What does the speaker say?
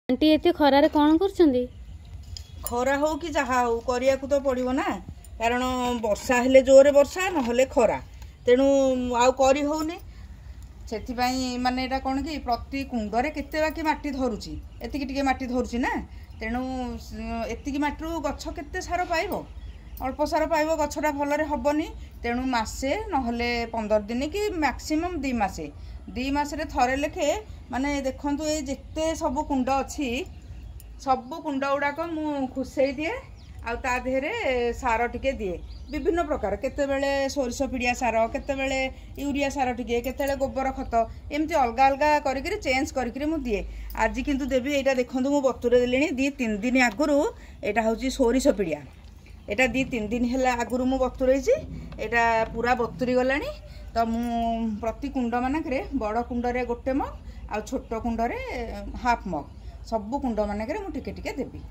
Aunty एते खरारे कौन करछंदी? खरा हो कि जहा हो करिया को तो पड़िबो ना, कारण वर्षा हेले जोरे वर्षा नहले खरा, तेणु आउ करी होउनी। सेथिपाई माने एटा कोन कि प्रति कुंडरे केते बाकी माटी धरुची, एतिकी टिके माटी धरुची ना, तेणु एतिकी माटीरु गछ केते सार पाइबो, अल्प सार पाइबो, गछटा भलरे हबनी। तेणु मासे नहले 15 दिन कि मैक्सिमम 2 मासे, 2 मासरे थरे लेखे माने देखंतु ए जेते सब कुंड अछि सब कुंड गुड़ाक मु खुसई दिए आ ता देहरे सार टिके दिए विभिन्न प्रकार, केतेबेले सोरिष पिड़िया सार, केतेबेले यूरिया सार टिके, केतेबेले गोबर खत, एमती अलगा अलगा करिकरी चेंज करिकरी मु दिए। आज किंतु देवी एटा देखंतु मु बतुरे देलिनी 2-3 दिन आगुरु, एटा होची सोरिष पिड़िया, एटा 2-3 दिन हैला आगुरु मु बतुरेछि, एटा पूरा बतुरी गलानी। तो मु प्रति कुंड मानकरे बड़ कुंडरे गोटे मग आ छोट कुंडरे हाफ मग, सब कुंड मानकरे मु टिके टिके देबी।